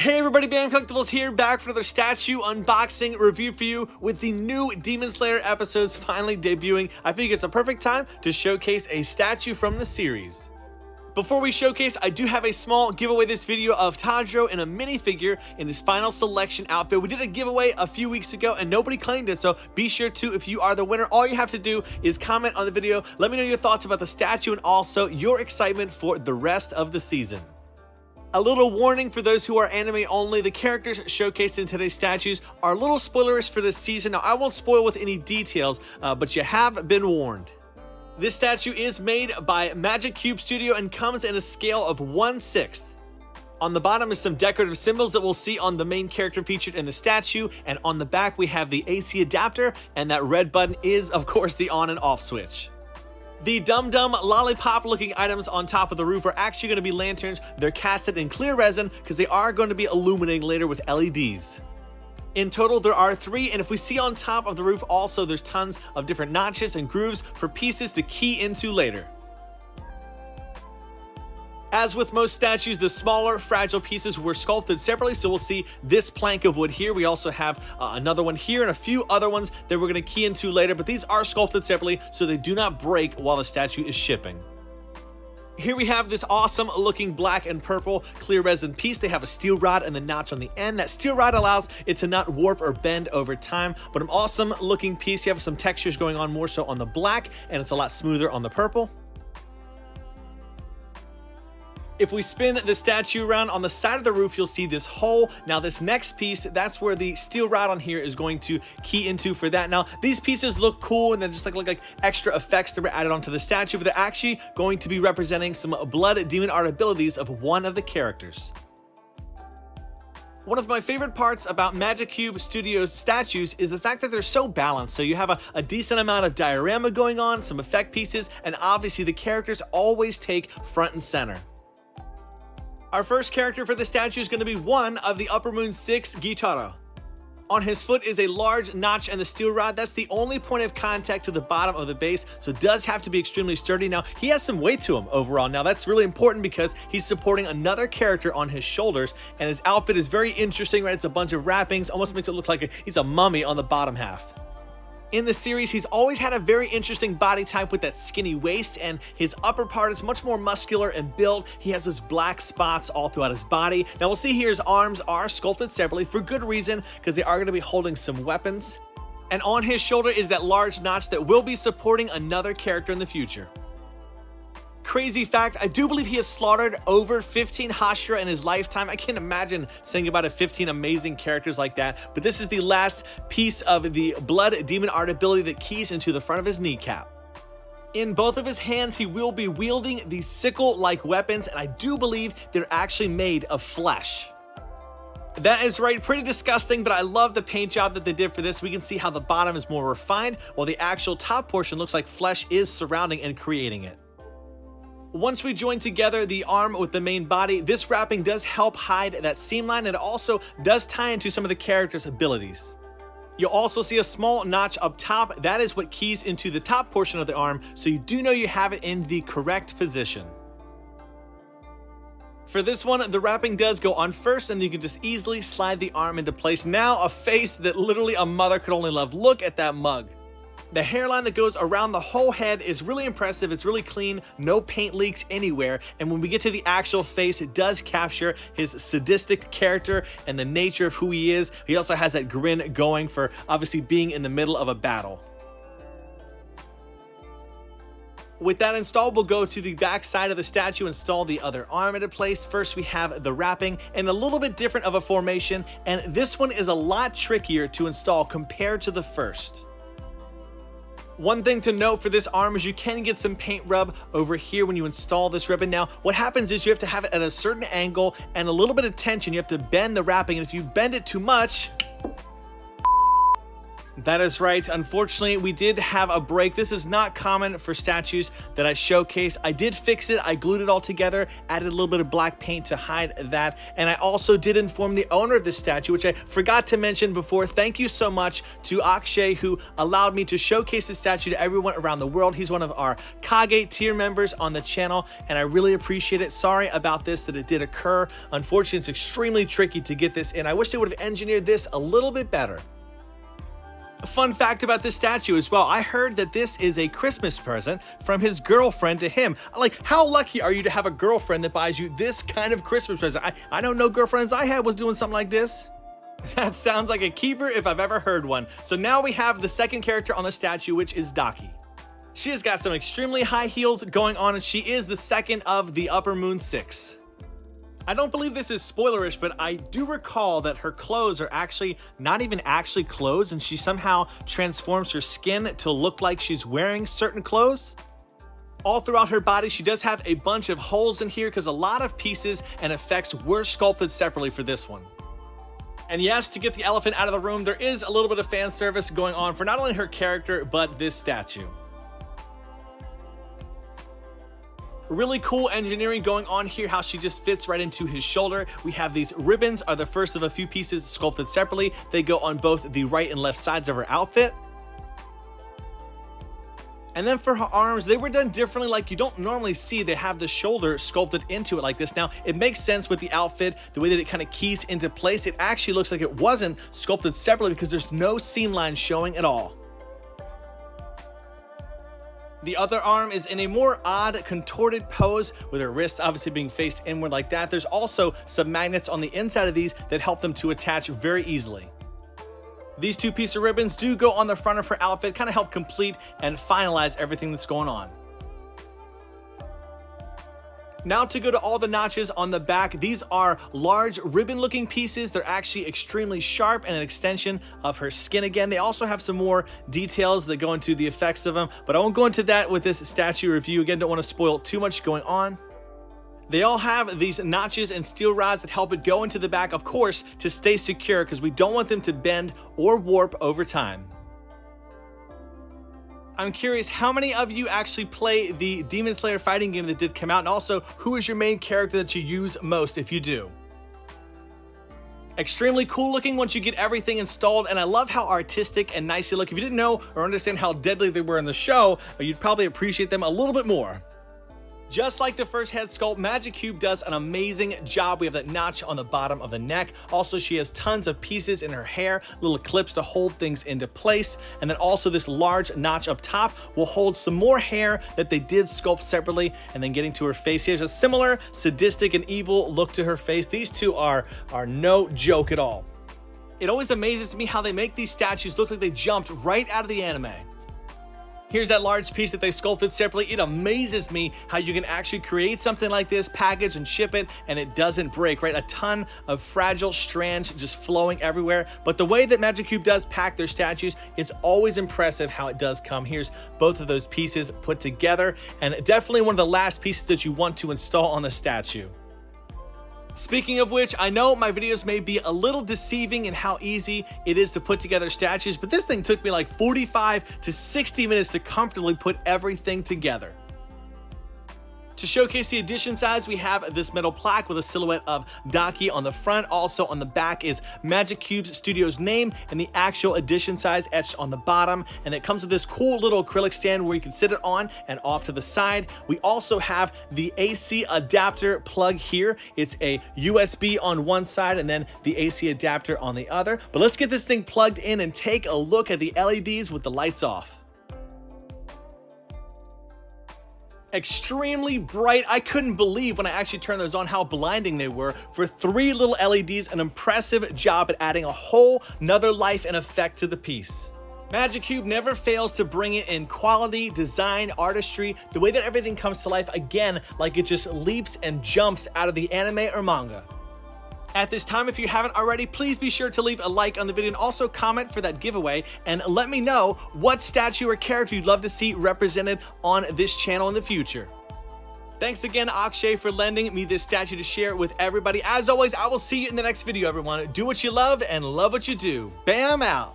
Hey everybody, Bam Collectibles here, back for another statue unboxing review for you with the new Demon Slayer episodes finally debuting. I think it's a perfect time to showcase a statue from the series. Before we showcase, I do have a small giveaway this video of Tadro in a minifigure in his final selection outfit. We did a giveaway a few weeks ago and nobody claimed it, so be sure to, if you are the winner, all you have to do is comment on the video, let me know your thoughts about the statue and also your excitement for the rest of the season. A little warning for those who are anime only, the characters showcased in today's statues are little spoilers for this season. Now, I won't spoil with any details, but you have been warned. This statue is made by Magic Cube Studio and comes in a scale of 1/6. On the bottom is some decorative symbols that we'll see on the main character featured in the statue, and on the back we have the AC adapter, and that red button is, of course, the on and off switch. The dum-dum lollipop looking items on top of the roof are actually going to be lanterns. They're casted in clear resin because they are going to be illuminating later with LEDs. In total, there are 3, and if we see on top of the roof also, there's tons of different notches and grooves for pieces to key into later. As with most statues, the smaller, fragile pieces were sculpted separately, so we'll see this plank of wood here. We also have another one here and a few other ones that we're going to key into later, but these are sculpted separately so they do not break while the statue is shipping. Here we have this awesome looking black and purple clear resin piece. They have a steel rod and the notch on the end. That steel rod allows it to not warp or bend over time, but an awesome looking piece. You have some textures going on more so on the black, and it's a lot smoother on the purple. If we spin the statue around on the side of the roof, you'll see this hole. Now this next piece, that's where the steel rod on here is going to key into for that. Now these pieces look cool and they just look like extra effects that were added onto the statue, but they're actually going to be representing some blood demon art abilities of one of the characters. One of my favorite parts about Magic Cube Studios statues is the fact that they're so balanced. So you have a decent amount of diorama going on, some effect pieces, and obviously the characters always take front and center. Our first character for the statue is going to be one of the Upper Moon 6, Gyutaro. On his foot is a large notch and the steel rod. That's the only point of contact to the bottom of the base, so it does have to be extremely sturdy. Now, he has some weight to him overall. Now, that's really important because he's supporting another character on his shoulders, and his outfit is very interesting, right? It's a bunch of wrappings, almost makes it look like he's a mummy on the bottom half. In the series, he's always had a very interesting body type with that skinny waist, and his upper part is much more muscular and built. He has those black spots all throughout his body. Now we'll see here his arms are sculpted separately for good reason because they are going to be holding some weapons. And on his shoulder is that large notch that will be supporting another character in the future. Crazy fact, I do believe he has slaughtered over 15 Hashira in his lifetime. I can't imagine saying about 15 amazing characters like that, but this is the last piece of the blood demon art ability that keys into the front of his kneecap. In both of his hands, he will be wielding these sickle-like weapons, and I do believe they're actually made of flesh. That is right, pretty disgusting, but I love the paint job that they did for this. We can see how the bottom is more refined, while the actual top portion looks like flesh is surrounding and creating it. Once we join together the arm with the main body, this wrapping does help hide that seam line, and it also does tie into some of the character's abilities. You'll also see a small notch up top. That is what keys into the top portion of the arm, so you do know you have it in the correct position. For this one, the wrapping does go on first, and you can just easily slide the arm into place. Now, a face that literally a mother could only love. Look at that mug. The hairline that goes around the whole head is really impressive. It's really clean, no paint leaks anywhere. And when we get to the actual face, it does capture his sadistic character and the nature of who he is. He also has that grin going for obviously being in the middle of a battle. With that installed, we'll go to the back side of the statue, install the other arm into place. First, we have the wrapping and a little bit different of a formation. And this one is a lot trickier to install compared to the first. One thing to note for this arm is you can get some paint rub over here when you install this ribbon. Now, what happens is you have to have it at a certain angle and a little bit of tension. You have to bend the wrapping, and if you bend it too much, That is right. Unfortunately, we did have a break. This is not common for statues that I showcase. I did fix it. I glued it all together, added a little bit of black paint to hide that. And I also did inform the owner of this statue, which I forgot to mention before. Thank you so much to Akshay, who allowed me to showcase the statue to everyone around the world. He's one of our Kage tier members on the channel, and I really appreciate it. Sorry about this, that it did occur. Unfortunately, it's extremely tricky to get this in. I wish they would have engineered this a little bit better. A fun fact about this statue as well, I heard that this is a Christmas present from his girlfriend to him. Like, how lucky are you to have a girlfriend that buys you this kind of Christmas present? I don't know girlfriends I had was doing something like this. That sounds like a keeper if I've ever heard one. So now we have the second character on the statue, which is Daki. She has got some extremely high heels going on, and she is the second of the Upper Moon 6. I don't believe this is spoilerish, but I do recall that her clothes are actually not even actually clothes, and she somehow transforms her skin to look like she's wearing certain clothes. All throughout her body, she does have a bunch of holes in here because a lot of pieces and effects were sculpted separately for this one. And yes, to get the elephant out of the room, there is a little bit of fan service going on for not only her character, but this statue. Really cool engineering going on here, how she just fits right into his shoulder. We have these ribbons, are the first of a few pieces sculpted separately. They go on both the right and left sides of her outfit. And then for her arms, they were done differently. Like you don't normally see, they have the shoulder sculpted into it like this. Now, it makes sense with the outfit, the way that it kind of keys into place. It actually looks like it wasn't sculpted separately because there's no seam lines showing at all. The other arm is in a more odd, contorted pose with her wrists obviously being faced inward like that. There's also some magnets on the inside of these that help them to attach very easily. These two pieces of ribbons do go on the front of her outfit, kind of help complete and finalize everything that's going on. Now to go to all the notches on the back, these are large ribbon-looking pieces. They're actually extremely sharp and an extension of her skin again. They also have some more details that go into the effects of them, but I won't go into that with this statue review. Again, don't want to spoil too much going on. They all have these notches and steel rods that help it go into the back, of course, to stay secure because we don't want them to bend or warp over time. I'm curious, how many of you actually play the Demon Slayer fighting game that did come out? And also, who is your main character that you use most if you do? Extremely cool looking once you get everything installed, and I love how artistic and nice they look. If you didn't know or understand how deadly they were in the show, you'd probably appreciate them a little bit more. Just like the first head sculpt, Magic Cube does an amazing job. We have that notch on the bottom of the neck. Also, she has tons of pieces in her hair, little clips to hold things into place. And then also this large notch up top will hold some more hair that they did sculpt separately. And then getting to her face, here's a similar sadistic and evil look to her face. These two are no joke at all. It always amazes me how they make these statues look like they jumped right out of the anime. Here's that large piece that they sculpted separately. It amazes me how you can actually create something like this, package and ship it, and it doesn't break, right? A ton of fragile strands just flowing everywhere. But the way that Magic Cube does pack their statues, it's always impressive how it does come. Here's both of those pieces put together, and definitely one of the last pieces that you want to install on the statue. Speaking of which, I know my videos may be a little deceiving in how easy it is to put together statues, but this thing took me like 45 to 60 minutes to comfortably put everything together. To showcase the edition size, we have this metal plaque with a silhouette of Daki on the front. Also on the back is Magic Cube's studio's name and the actual edition size etched on the bottom. And it comes with this cool little acrylic stand where you can sit it on and off to the side. We also have the AC adapter plug here. It's a USB on one side and then the AC adapter on the other. But let's get this thing plugged in and take a look at the LEDs with the lights off. Extremely bright. I couldn't believe when I actually turned those on how blinding they were. For 3 little LEDs, an impressive job at adding a whole nother life and effect to the piece. Magic Cube never fails to bring it in quality, design, artistry, the way that everything comes to life, again, like it just leaps and jumps out of the anime or manga. At this time, if you haven't already, please be sure to leave a like on the video and also comment for that giveaway and let me know what statue or character you'd love to see represented on this channel in the future. Thanks again, Akshay, for lending me this statue to share with everybody. As always, I will see you in the next video, everyone. Do what you love and love what you do. Bam out.